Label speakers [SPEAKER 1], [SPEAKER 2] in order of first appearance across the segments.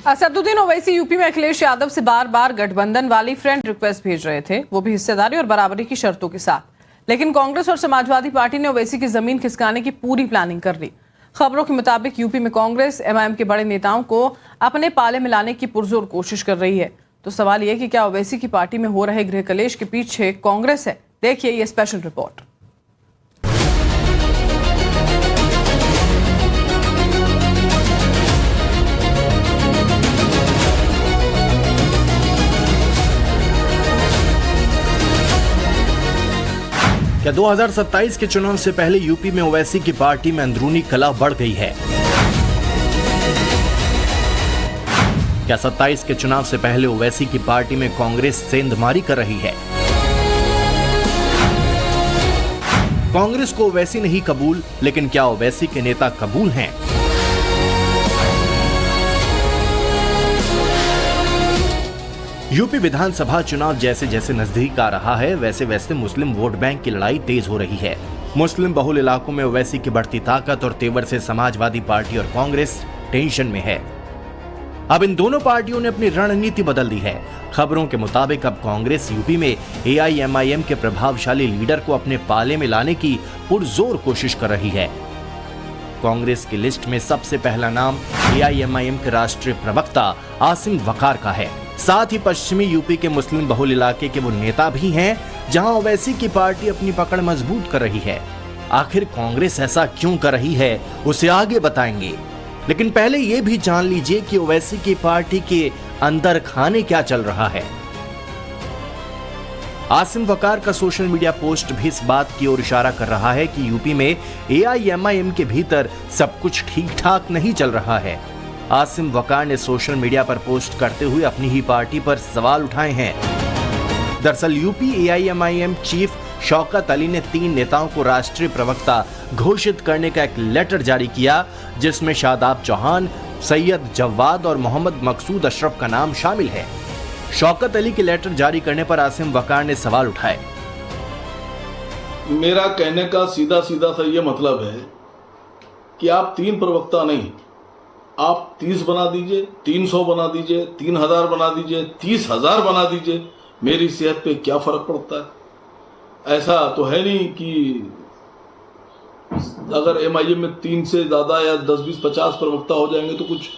[SPEAKER 1] Asaduddin Owaisi UP में अखिलेश यादव से बार बार गठबंधन वाली फ्रेंड रिक्वेस्ट भेज रहे थे, वो भी हिस्सेदारी और बराबरी की शर्तों के साथ। लेकिन कांग्रेस और समाजवादी पार्टी ने ओवैसी की जमीन खिसकाने की पूरी प्लानिंग कर ली। खबरों के मुताबिक यूपी में कांग्रेस एमआईएम के बड़े नेताओं को अपने पाले में लाने की पुरजोर कोशिश कर रही है। तो सवाल यह कि क्या ओवैसी की पार्टी में हो रहे गृह कलेश के पीछे कांग्रेस है? देखिए ये स्पेशल रिपोर्ट।
[SPEAKER 2] क्या 2027 के चुनाव से पहले यूपी में ओवैसी की पार्टी में अंदरूनी कलह बढ़ गई है? क्या 27 के चुनाव से पहले ओवैसी की पार्टी में कांग्रेस सेंधमारी कर रही है? कांग्रेस को ओवैसी नहीं कबूल, लेकिन क्या ओवैसी के नेता कबूल हैं? यूपी विधानसभा चुनाव जैसे जैसे नजदीक आ रहा है, वैसे वैसे मुस्लिम वोट बैंक की लड़ाई तेज हो रही है। मुस्लिम बहुल इलाकों में ओवैसी की बढ़ती ताकत और तेवर से समाजवादी पार्टी और कांग्रेस टेंशन में है। अब इन दोनों पार्टियों ने अपनी रणनीति बदल दी है। खबरों के मुताबिक अब कांग्रेस यूपी में एआईएमआईएम के प्रभावशाली लीडर को अपने पाले में लाने की पुरजोर कोशिश कर रही है। कांग्रेस की लिस्ट में सबसे पहला नाम एआईएमआईएम के राष्ट्रीय प्रवक्ता आसिम वकार का है। साथ ही पश्चिमी यूपी के मुस्लिम बहुल इलाके के वो नेता भी हैं, जहां ओवैसी की पार्टी अपनी पकड़ मजबूत कर रही है। आखिर कांग्रेस ऐसा क्यों कर रही है, उसे आगे बताएंगे, लेकिन पहले ये भी जान लीजिए कि ओवैसी की पार्टी के अंदर खाने क्या चल रहा है। आसिम वकार का सोशल मीडिया पोस्ट भी इस बात की ओर इशारा कर रहा है कि यूपी में एआईएमआईएम के भीतर सब कुछ ठीक ठाक नहीं चल रहा है। आसिम वकार ने सोशल मीडिया पर पोस्ट करते हुए अपनी ही पार्टी पर सवाल उठाए हैं। दरअसल UP AIMIM chief Shaukat Ali ने 3 नेताओं को राष्ट्रीय प्रवक्ता घोषित करने का एक लेटर जारी किया, जिसमें शादाब चौहान, सैयद जवाद और मोहम्मद मकसूद अशरफ का नाम शामिल है। शौकत अली के लेटर जारी करने पर आसिम वकार ने सवाल उठाए।
[SPEAKER 3] मेरा कहने का सीधा सीधा सा ये मतलब है कि आप 3 प्रवक्ता नहीं, आप 30 बना दीजिए, 300 बना दीजिए, 3000 बना दीजिए, 30,000 बना दीजिए, मेरी सेहत पे क्या फर्क पड़ता है। ऐसा तो है नहीं कि अगर एमआईएम में 3 से ज्यादा या 10, 20, 50 प्रवक्ता हो जाएंगे तो कुछ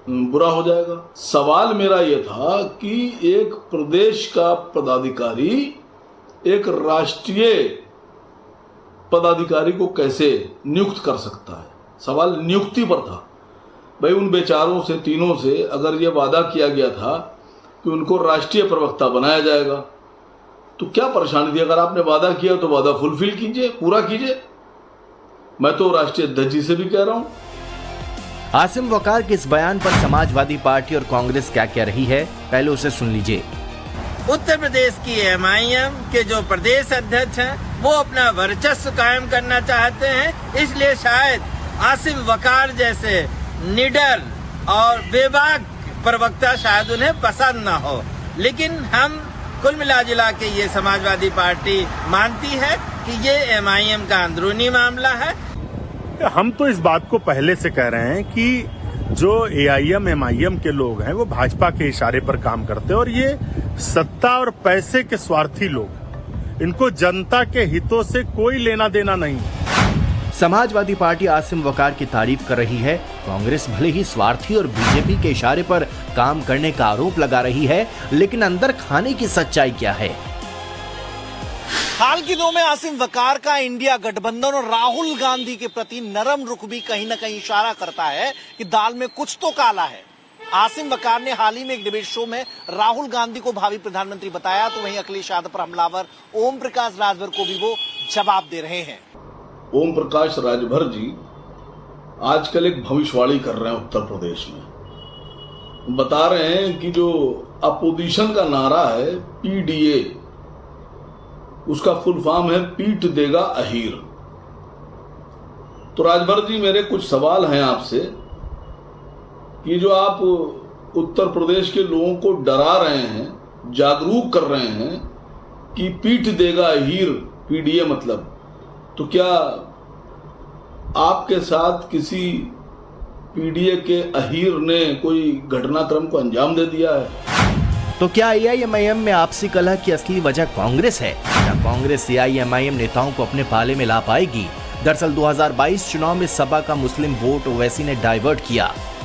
[SPEAKER 3] बुरा हो जाएगा। सवाल मेरा यह था कि एक प्रदेश का पदाधिकारी एक राष्ट्रीय पदाधिकारी को कैसे नियुक्त कर सकता है। सवाल नियुक्ति पर था। भाई उन बेचारों से, तीनों से अगर यह वादा किया गया था कि उनको राष्ट्रीय प्रवक्ता बनाया जाएगा, तो क्या परेशानी थी? अगर आपने वादा किया तो वादा फुलफिल कीजिए, पूरा कीजिए। मैं तो राष्ट्रीय अध्यक्ष जी से भी कह रहा हूं।
[SPEAKER 2] आसिम वकार के इस बयान पर समाजवादी पार्टी और कांग्रेस क्या कह रही है, पहले उसे सुन लीजिए।
[SPEAKER 4] उत्तर प्रदेश की एमआईएम के जो प्रदेश अध्यक्ष हैं, वो अपना वर्चस्व कायम करना चाहते हैं, इसलिए शायद आसिम वकार जैसे निडर और बेबाक प्रवक्ता शायद उन्हें पसंद ना हो। लेकिन हम कुल मिला जुला के ये समाजवादी पार्टी मानती है कि ये एमआईएम का अंदरूनी मामला है।
[SPEAKER 5] हम तो इस बात को पहले से कह रहे हैं कि जो एआईएम एमआईएम के लोग हैं वो भाजपा के इशारे पर काम करते हैं और ये सत्ता और पैसे के स्वार्थी लोग, इनको जनता के हितों से कोई लेना देना नहीं।
[SPEAKER 2] समाजवादी पार्टी आसिम वकार की तारीफ कर रही है। कांग्रेस भले ही स्वार्थी और बीजेपी के इशारे पर काम करने का आरोप लगा रही है, लेकिन अंदर खाने की सच्चाई क्या है?
[SPEAKER 6] हाल के दिनों में आसिम वकार का इंडिया गठबंधन और राहुल गांधी के प्रति नरम रुख भी कहीं न कहीं इशारा करता है कि दाल में कुछ तो काला है। आसिम वकार ने हाल ही में एक डिबेट शो में राहुल गांधी को भावी प्रधानमंत्री बताया, तो वहीं अखिलेश यादव पर हमलावर ओम प्रकाश राजभर को भी वो जवाब दे रहे हैं।
[SPEAKER 3] ओम प्रकाश राजभर जी आजकल एक भविष्यवाणी कर रहे हैं उत्तर प्रदेश में। बता रहे हैं कि जो अपोजिशन का नारा है पीडीए, उसका फुल फॉर्म है पीट देगा अहीर। तो राजभर जी, मेरे कुछ सवाल हैं आपसे कि जो आप उत्तर प्रदेश के लोगों को डरा रहे हैं, जागरूक कर रहे हैं कि पीट देगा अहीर पीडीए मतलब, तो क्या आपके साथ किसी पीडीए के अहीर ने कोई घटनाक्रम को अंजाम दे दिया है।
[SPEAKER 2] तो क्या एआईएमआईएम में आपसी कलह की असली वजह कांग्रेस है? क्या कांग्रेस एआईएमआईएम नेताओं को अपने पाले में ला पाएगी? दरअसल 2022 चुनाव में सपा का मुस्लिम वोट ओवैसी ने डाइवर्ट किया।